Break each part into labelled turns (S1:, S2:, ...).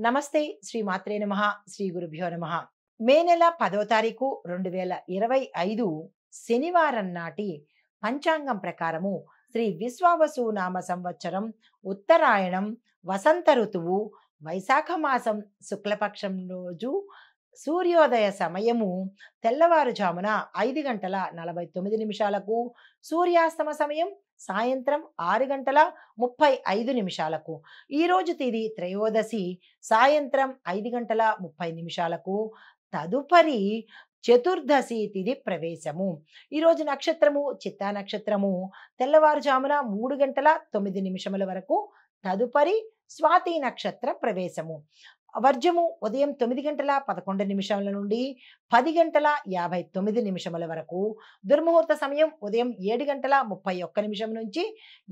S1: నమస్తే శ్రీ మాత్రే నమః శ్రీ గురుభ్యో నమః. మే నెల 10వ తారీఖు 2025 శనివారం నాటి పంచాంగం ప్రకారము శ్రీ విశ్వావసు నామ సంవత్సరం ఉత్తరాయణం వసంత ఋతువు వైశాఖ మాసం శుక్లపక్షం రోజు సూర్యోదయ సమయము తెల్లవారుజామున 5:49 సూర్యాస్తమ సమయం సాయంత్రం 6:35 ఈరోజు తిది త్రయోదశి సాయంత్రం 5:30 తదుపరి చతుర్దశి తిది ప్రవేశము. ఈరోజు నక్షత్రము చిత్తా నక్షత్రము తెల్లవారుజామున 3:09 వరకు తదుపరి స్వాతి నక్షత్ర ప్రవేశము. వర్జము ఉదయం 9:11 నుండి 10:59 వరకు. దుర్ముహూర్త సమయం ఉదయం 7:31 నుంచి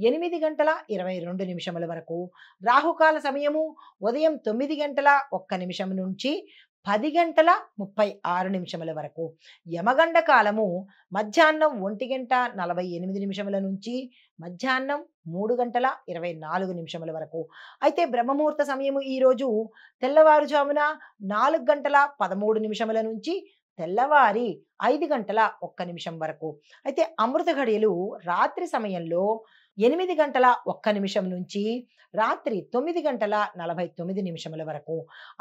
S1: 8:22 వరకు. రాహుకాల సమయము ఉదయం 9:01 నుంచి 10:36 వరకు. యమగండ కాలము మధ్యాహ్నం 1:48 నుంచి మధ్యాహ్నం 3:24 వరకు. అయితే బ్రహ్మముహూర్త సమయము ఈరోజు తెల్లవారుజామున 4:13 నుంచి తెల్లవారి 5:01 వరకు. అయితే అమృత ఘడియలు రాత్రి సమయంలో 8:01 నుంచి రాత్రి 9:49 వరకు.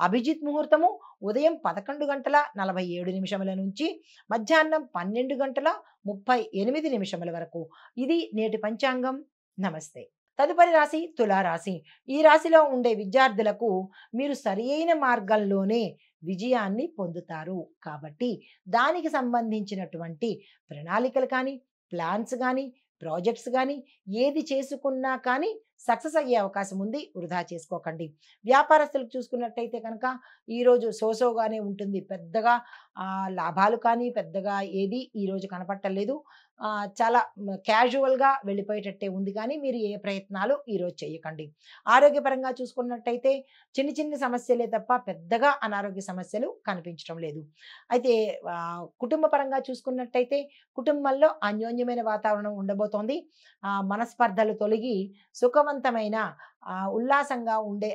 S1: అభిజిత్ ముహూర్తము ఉదయం 11:47 నుంచి మధ్యాహ్నం 12:38 వరకు. ఇది నేటి పంచాంగం. నమస్తే. తదుపరి రాశి తులారాశి. ఈ రాశిలో ఉండే విద్యార్థులకు మీరు సరియైన మార్గంలోనే విజయాన్ని పొందుతారు. కాబట్టి దానికి సంబంధించినటువంటి ప్రణాళికలు కానీ ప్లాన్స్ కానీ ప్రాజెక్ట్స్ కానీ ఏది చేసుకున్నా కానీ సక్సెస్ అయ్యే అవకాశం ఉంది. వృధా చేసుకోకండి. వ్యాపారస్తులకు చూసుకున్నట్టయితే కనుక ఈరోజు సోసోగానే ఉంటుంది. పెద్దగా లాభాలు కానీ పెద్దగా ఏది ఈరోజు కనపట్టలేదు. చాలా క్యాజువల్గా వెళ్ళిపోయేటట్టే ఉంది. కానీ మీరు ఏ ప్రయత్నాలు ఈరోజు చేయకండి. ఆరోగ్యపరంగా చూసుకున్నట్టయితే చిన్న చిన్న సమస్యలే తప్ప పెద్దగా అనారోగ్య సమస్యలు కనిపించడం లేదు. అయితే కుటుంబ పరంగా చూసుకున్నట్టయితే కుటుంబంలో అన్యోన్యమైన వాతావరణం ఉండబోతోంది. మనస్పర్ధలు తొలగి సుఖవంతమైన ఉల్లాసంగా ఉండే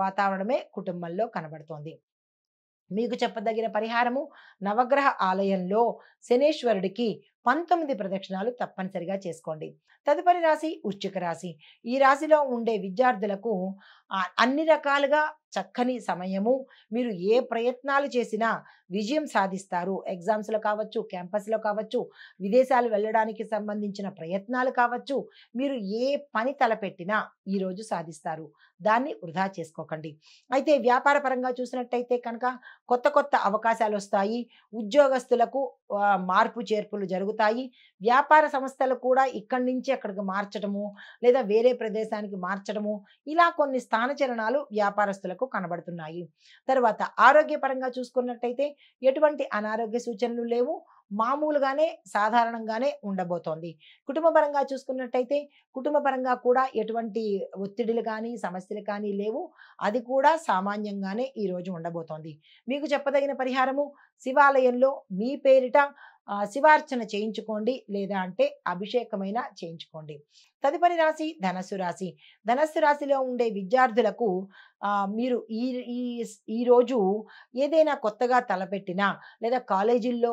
S1: వాతావరణమే కుటుంబంలో కనబడుతోంది. మీకు చెప్పదగిన పరిహారము నవగ్రహ ఆలయంలో శనేశ్వరుడికి 19 ప్రదక్షిణాలు తప్పనిసరిగా చేసుకోండి. తదుపరి రాశి వృశ్చిక రాశి. ఈ రాశిలో ఉండే విద్యార్థులకు అన్ని రకాలుగా చక్కని సమయము. మీరు ఏ ప్రయత్నాలు చేసినా విజయం సాధిస్తారు. ఎగ్జామ్స్లో కావచ్చు, క్యాంపస్లో కావచ్చు, విదేశాలు వెళ్ళడానికి సంబంధించిన ప్రయత్నాలు కావచ్చు, మీరు ఏ పని తలపెట్టినా ఈరోజు సాధిస్తారు. దాన్ని వృధా చేసుకోకండి. అయితే వ్యాపార పరంగా చూసినట్టయితే కనుక కొత్త కొత్త అవకాశాలు వస్తాయి. ఉద్యోగస్తులకు మార్పు చేర్పులు జరుగుతాయి. వ్యాపార సంస్థలు కూడా ఇక్కడి నుంచి అక్కడికి మార్చడము లేదా వేరే ప్రదేశానికి మార్చడము ఇలా కొన్ని స్థానచలనాలు వ్యాపారస్తులకు కనబడుతున్నాయి. తర్వాత ఆరోగ్యపరంగా చూసుకున్నట్టయితే ఎటువంటి అనారోగ్య సూచనలు లేవు. మామూలుగానే సాధారణంగానే ఉండబోతోంది. కుటుంబపరంగా చూసుకున్నట్టయితే కుటుంబపరంగా కూడా ఎటువంటి ఒత్తిడిలు కానీ సమస్యలు కానీ లేవు. అది కూడా సామాన్యంగానే ఈరోజు ఉండబోతోంది. మీకు చెప్పదగిన పరిహారము శివాలయంలో మీ పేరిట శివార్చన చేయించుకోండి. లేదా అంటే అభిషేకమైన చేయించుకోండి. తదుపరి రాశి ధనస్సు రాశి. ధనస్సు రాశిలో ఉండే విద్యార్థులకు మీరు ఈరోజు ఏదైనా కొత్తగా తలపెట్టినా లేదా కాలేజీల్లో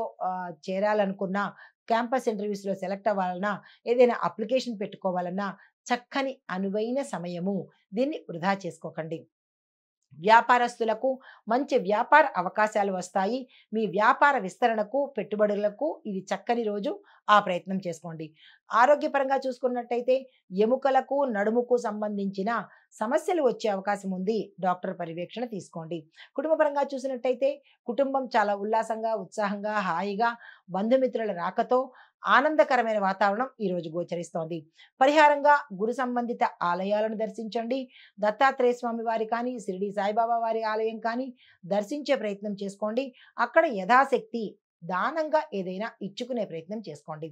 S1: చేరాలనుకున్నా, క్యాంపస్ ఇంటర్వ్యూస్లో సెలెక్ట్ అవ్వాలన్నా, ఏదైనా అప్లికేషన్ పెట్టుకోవాలన్నా చక్కని అనువైన సమయము. దీన్ని వృధా చేసుకోకండి. వ్యాపారస్తులకు మంచి వ్యాపార అవకాశాలు వస్తాయి. మీ వ్యాపార విస్తరణకు పెట్టుబడులకు ఇది చక్కని రోజు. ఆ ప్రయత్నం చేసుకోండి. ఆరోగ్యపరంగా చూసుకున్నట్టయితే ఎముకలకు నడుముకు సంబంధించిన సమస్యలు వచ్చే అవకాశం ఉంది. డాక్టర్ పర్యవేక్షణ తీసుకోండి. కుటుంబపరంగా చూసినట్టయితే కుటుంబం చాలా ఉల్లాసంగా ఉత్సాహంగా హాయిగా బంధుమిత్రుల రాకతో ఆనందకరమైన వాతావరణం ఈరోజు గోచరిస్తోంది. పరిహారంగా గురు సంబంధిత ఆలయాలను దర్శించండి. దత్తాత్రేయ స్వామి వారి కానీ షిరిడి సాయిబాబా వారి ఆలయం కానీ దర్శించే ప్రయత్నం చేసుకోండి. అక్కడ యథాశక్తి దానంగా ఏదైనా ఇచ్చుకునే ప్రయత్నం చేసుకోండి.